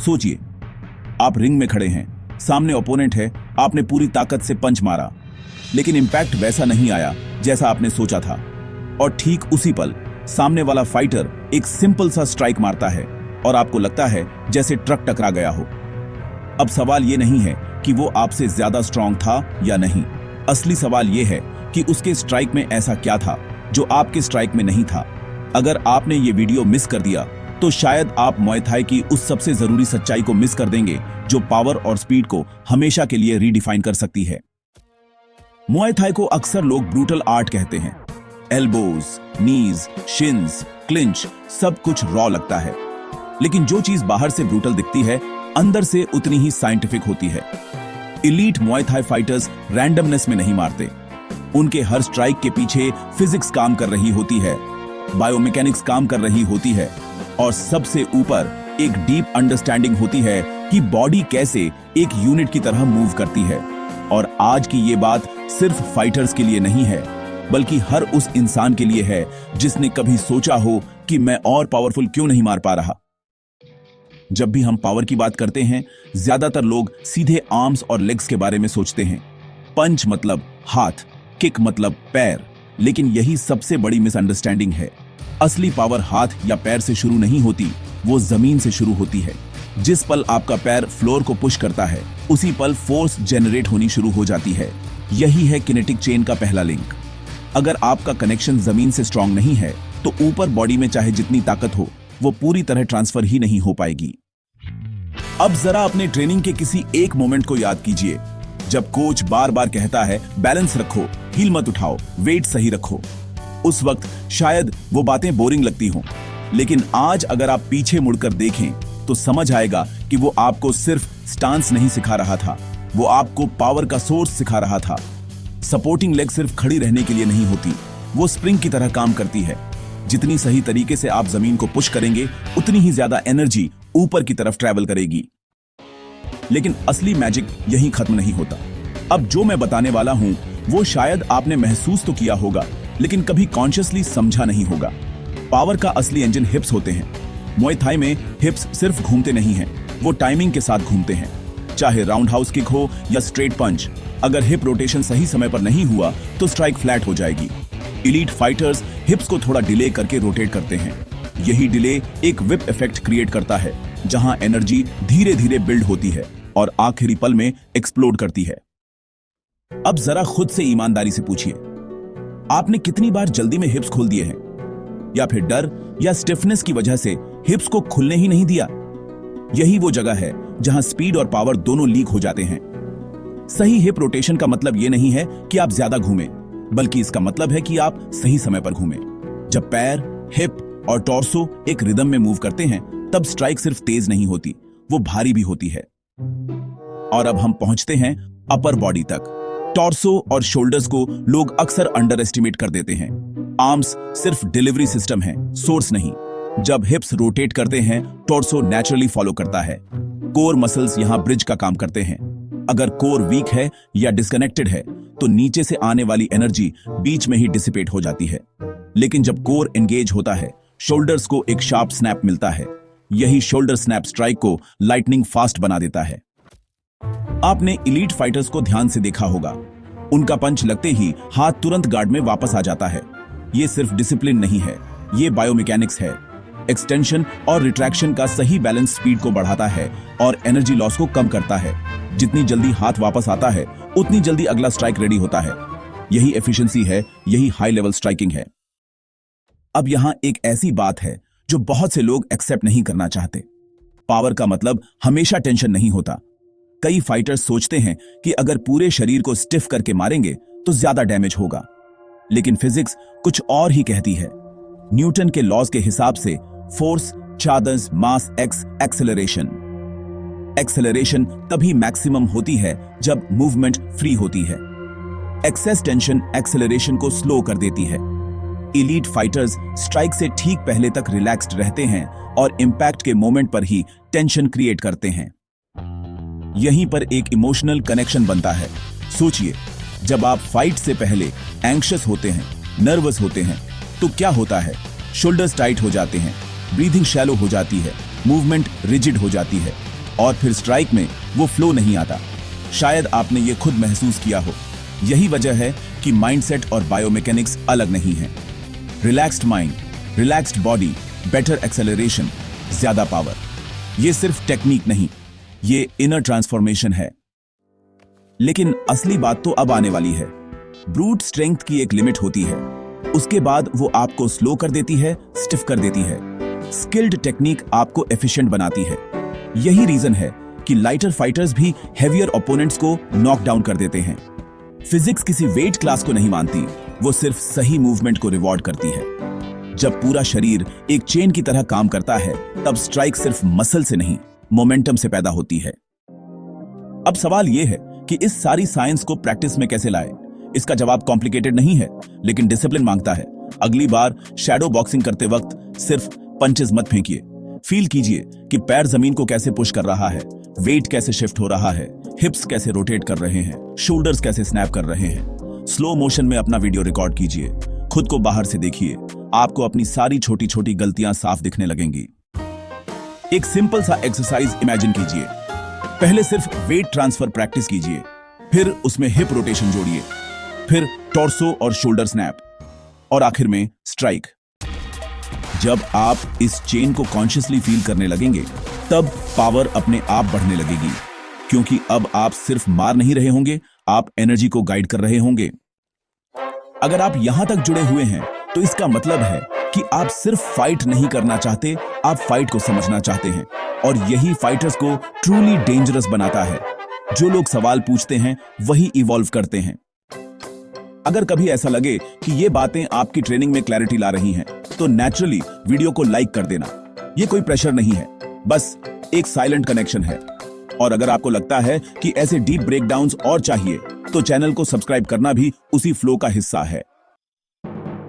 सोचिए, आप रिंग में खड़े हैं, सामने ओपोनेंट है, आपने पूरी ताकत से पंच मारा, लेकिन इंपैक्ट वैसा नहीं आया जैसा आपने सोचा था। और ठीक उसी पल सामने वाला फाइटर एक सिंपल सा स्ट्राइक मारता है और आपको लगता है जैसे ट्रक टकरा गया हो। अब सवाल यह नहीं है कि वो आपसे ज्यादा स्ट्रांग था या नहीं। असली सवाल यह है कि उसके स्ट्राइक में ऐसा क्या था जो आपके स्ट्राइक में नहीं था। अगर आपने ये वीडियो मिस कर दिया तो शायद आप मुआय थाई की उस सबसे जरूरी सच्चाई को मिस कर देंगे जो पावर और स्पीड को हमेशा के लिए रीडिफाइन कर सकती है। मुआय थाई को अक्सर लोग ब्रूटल आर्ट कहते हैं। एल्बोज, नीज, शिन्स, क्लिंच सब कुछ रॉ लगता है, लेकिन जो चीज बाहर से ब्रूटल दिखती है अंदर से उतनी ही साइंटिफिक होती है। Elite Muay Thai fighters randomness में नहीं मारते। उनके हर स्ट्राइक के पीछे फिजिक्स काम कर रही होती है, बायोमैकेनिक्स काम कर रही होती है, और सबसे ऊपर एक डीप अंडरस्टैंडिंग होती है कि बॉडी कैसे एक यूनिट की तरह मूव करती है। और आज की ये बात सिर्फ फाइटर्स के लिए नहीं है, बल्कि हर उस इंसान के लिए है जिसने कभी सोचा हो कि मैं और पावरफुल क्यों नहीं मार पा रहा। जब भी हम पावर की बात करते हैं, ज्यादातर लोग सीधे आर्म्स और लेग्स के बारे में सोचते हैं। पंच मतलब हाथ, किक मतलब पैर, लेकिन यही सबसे बड़ी मिसअंडरस्टैंडिंग है। असली पावर हाथ या पैर से शुरू नहीं होती, वो जमीन से शुरू होती है। जिस पल आपका पैर फ्लोर को पुश करता है, उसी पल फोर्स जनरेट होनी शुरू हो जाती है। यही है किनेटिक चेन का पहला लिंक। अगर आपका कनेक्शन जमीन से स्ट्रांग नहीं है, तो ऊपर बॉडी में चाहे जितनी ताकत हो, वो पूरी तरह ट्रांसफर ही नहीं हो पाएगी। अब जरा अपने ट्रेनिंग के किसी एक मोमेंट को याद कीजिए, जब कोच बार बार कहता है बैलेंस रखो, हील मत उठाओ, वेट सही रखो। उस वक्त शायद वो बातें बोरिंग लगती हों, लेकिन आज अगर आप पीछे मुड़कर देखें तो समझ आएगा कि वो आपको सिर्फ स्टांस नहीं सिखा रहा था, वो आपको पावर का सोर्स सिखा रहा था। सपोर्टिंग लेग सिर्फ खड़ी रहने के लिए नहीं होती, वो स्प्रिंग की तरह काम करती है। जितनी सही तरीके से आप जमीन को पुश करेंगे, उतनी ही ज्यादा एनर्जी ऊपर की तरफ ट्रैवल करेगी। लेकिन असली मैजिक यहीं खत्म नहीं होता। अब जो मैं बताने वाला हूं, वो शायद आपने महसूस तो किया होगा, लेकिन कभी कॉन्शियसली समझा नहीं होगा। पावर का असली इंजन हिप्स होते हैं। मुआय थाई में हिप्स सिर्फ घूमते नहीं हैं, वो टाइमिंग के साथ घूमते हैं। चाहे राउंड हाउस किक हो या स्ट्रेट पंच, अगर हिप रोटेशन सही समय पर नहीं हुआ तो स्ट्राइक फ्लैट हो जाएगी। एलीट फाइटर्स हिप्स को थोड़ा डिले करके रोटेट करते हैं। यही डिले एक विप इफेक्ट क्रिएट करता है, जहां एनर्जी धीरे धीरे बिल्ड होती है और आखिरी पल में एक्सप्लोड करती है। अब जरा खुद से ईमानदारी से पूछिए, आपने कितनी बार जल्दी में हिप्स खोल दिए हैं, या फिर डर या स्टिफनेस की वजह से हिप्स को खुलने ही नहीं दिया? यही वो जगह है जहां स्पीड और पावर दोनों लीक हो जाते हैं। सही हिप रोटेशन का मतलब यह नहीं है कि आप ज्यादा घूमें, बल्कि इसका मतलब है कि आप सही समय पर घूमें। जब पैर, हिप और टॉर्सो एक रिदम में मूव करते हैं, तब स्ट्राइक सिर्फ तेज नहीं होती, वो भारी भी होती है। और अब हम पहुंचते हैं अपर बॉडी तक। टॉर्सो और शोल्डर्स को लोग अक्सर अंडर एस्टिमेट कर देते हैं। आर्म्स सिर्फ डिलीवरी सिस्टम है, सोर्स नहीं। जब हिप्स रोटेट करते हैं, टॉर्सो नेचुरली फॉलो करता है। कोर मसल्स यहां ब्रिज का काम करते हैं। अगर कोर वीक है या डिस्कनेक्टेड है, तो नीचे से आने वाली एनर्जी बीच में ही डिसिपेट हो जाती है। लेकिन जब कोर एंगेज होता है, शोल्डर्स को एक शार्प स्नैप मिलता है। यही शोल्डर स्नैप स्ट्राइक को लाइटनिंग फास्ट बना देता है। आपने एलीट फाइटर्स को ध्यान से देखा होगा, उनका पंच लगते ही हाथ तुरंत गार्ड में वापस आ जाता है। ये सिर्फ डिसिप्लिन नहीं है, ये बायोमैकेनिक्स है। एक्सटेंशन और रिट्रैक्शन का सही बैलेंस स्पीड को बढ़ाता है और एनर्जी लॉस को कम करता है। जितनी जल्दी हाथ वापस आता है, उतनी जल्दी अगला स्ट्राइक रेडी होता है। यही एफिशिएंसी है, यही हाई लेवल स्ट्राइकिंग है। अब यहां एक ऐसी बात है जो बहुत से लोग एक्सेप्ट नहीं करना चाहते। पावर का मतलब हमेशा टेंशन नहीं होता। कई फाइटर्स सोचते हैं कि अगर पूरे शरीर को स्टिफ करके मारेंगे तो ज्यादा डैमेज होगा, लेकिन फिजिक्स कुछ और ही कहती है। न्यूटन के लॉज के हिसाब से फोर्स चादर्स मास एक्स एक्सेलरेशन। एक्सेलरेशन तभी मैक्सिमम होती है जब मूवमेंट फ्री होती है। एक्सेस टेंशन एक्सेलरेशन को स्लो कर देती है। एलीट फाइटर्स स्ट्राइक से ठीक पहले तक रिलैक्स्ड रहते हैं और इंपैक्ट के मोमेंट पर ही टेंशन क्रिएट करते हैं। यहीं पर एक इमोशनल कनेक्शन बनता है। सोचिए, जब आप फाइट से पहले एंग्शियस होते हैं, नर्वस होते हैं, तो क्या होता है? शोल्डर्स टाइट हो जाते हैं, ब्रीथिंग शैलो हो जाती है, मूवमेंट रिजिड हो जाती है। और फिर स्ट्राइक में वो फ्लो नहीं आता। शायद आपने ये खुद महसूस किया हो। यही वजह है कि माइंडसेट और बायोमैकेनिक्स अलग नहीं है। Relaxed mind, relaxed body, better acceleration, ज्यादा पावर। ये सिर्फ टेक्निक नहीं, ये इनर ट्रांसफॉर्मेशन है। लेकिन असली बात तो अब आने वाली है। ब्रूट स्ट्रेंथ की एक लिमिट होती है, उसके बाद वो आपको स्लो कर देती है, स्टिफ कर देती है। स्किल्ड टेक्निक आपको एफिशिएंट बनाती है। यही रीजन है कि लाइटर फाइटर्स भी हेवियर ओपोनेंट्स को नॉक डाउन कर देते हैं। फिजिक्स किसी वेट क्लास को नहीं मानती, वो सिर्फ सही मूवमेंट को रिवॉर्ड करती है। जब पूरा शरीर एक चेन की तरह काम करता है, तब स्ट्राइक सिर्फ मसल से नहीं, मोमेंटम से पैदा होती है। अब सवाल यह है कि इस सारी साइंस को प्रैक्टिस में कैसे लाए। इसका जवाब कॉम्प्लिकेटेड नहीं है, लेकिन डिसिप्लिन मांगता है। अगली बार शैडो बॉक्सिंग करते वक्त सिर्फ पंचेस मत फेंकिए। फील कीजिए कि पैर जमीन को कैसे पुश कर रहा है, वेट कैसे शिफ्ट हो रहा है, हिप्स कैसे रोटेट कर रहे हैं, शोल्डर्स कैसे स्नैप कर रहे हैं। स्लो मोशन में अपना वीडियो रिकॉर्ड कीजिए, खुद को बाहर से देखिए। आपको अपनी सारी छोटी छोटी गलतियां साफ दिखने लगेंगी। एक सिंपल सा एक्सरसाइज इमेजिन कीजिए। पहले सिर्फ वेट ट्रांसफर प्रैक्टिस कीजिए, फिर उसमें हिप रोटेशन जोड़िए, फिर टॉर्सो और शोल्डर स्नैप, और आखिर में स्ट्राइक। जब आप इस चेन को कॉन्शियसली फील करने लगेंगे, तब पावर अपने आप बढ़ने लगेगी, क्योंकि अब आप सिर्फ मार नहीं रहे होंगे, आप एनर्जी को गाइड कर रहे होंगे। अगर आप यहां तक जुड़े हुए हैं, तो इसका मतलब है कि आप सिर्फ फाइट नहीं करना चाहते, आप फाइट को समझना चाहते हैं। और यही फाइटर्स को ट्रूली डेंजरस बनाता है। जो लोग सवाल पूछते हैं, वही इवॉल्व करते हैं। अगर कभी ऐसा लगे कि ये बातें आपकी ट्रेनिंग में क्लैरिटी ला रही हैं, तो नेचुरली वीडियो को लाइक कर देना। ये कोई प्रेशर नहीं है, बस एक साइलेंट कनेक्शन है। और अगर आपको लगता है कि ऐसे डीप ब्रेकडाउन्स और चाहिए, तो चैनल को सब्सक्राइब करना भी उसी फ्लो का हिस्सा है।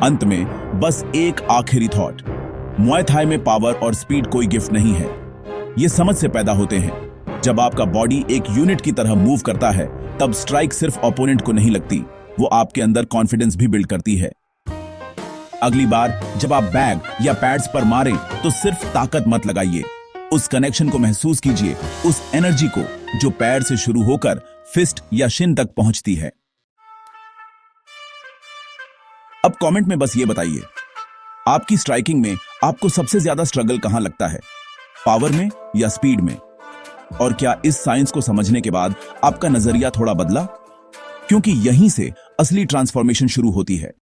अंत में बस एक आखिरी थॉट, मुआय थाई में पावर और स्पीड कोई गिफ्ट नहीं है, ये समझ से पैदा होते हैं। जब आपका बॉडी एक यूनिट की तरह मूव करता है, तब स्ट्राइक सिर्फ ओपोनेंट को नहीं लगती, वो आपके अंदर कॉन्फिडेंस भी बिल्ड करती है। अगली बार जब आप बैग या पैड्स पर मारें, तो सिर्फ ताकत मत लगाइए, उस कनेक्शन को महसूस कीजिए, उस एनर्जी को जो पैर से शुरू होकर फिस्ट या शिन तक पहुंचती है। अब कमेंट में बस ये बताइए, आपकी स्ट्राइकिंग में आपको सबसे ज्यादा स्ट्रगल कहां लगता है, पावर में या स्पीड में? और क्या इस साइंस को समझने के बाद आपका नजरिया थोड़ा बदला? क्योंकि यहीं से असली ट्रांसफॉर्मेशन शुरू होती है।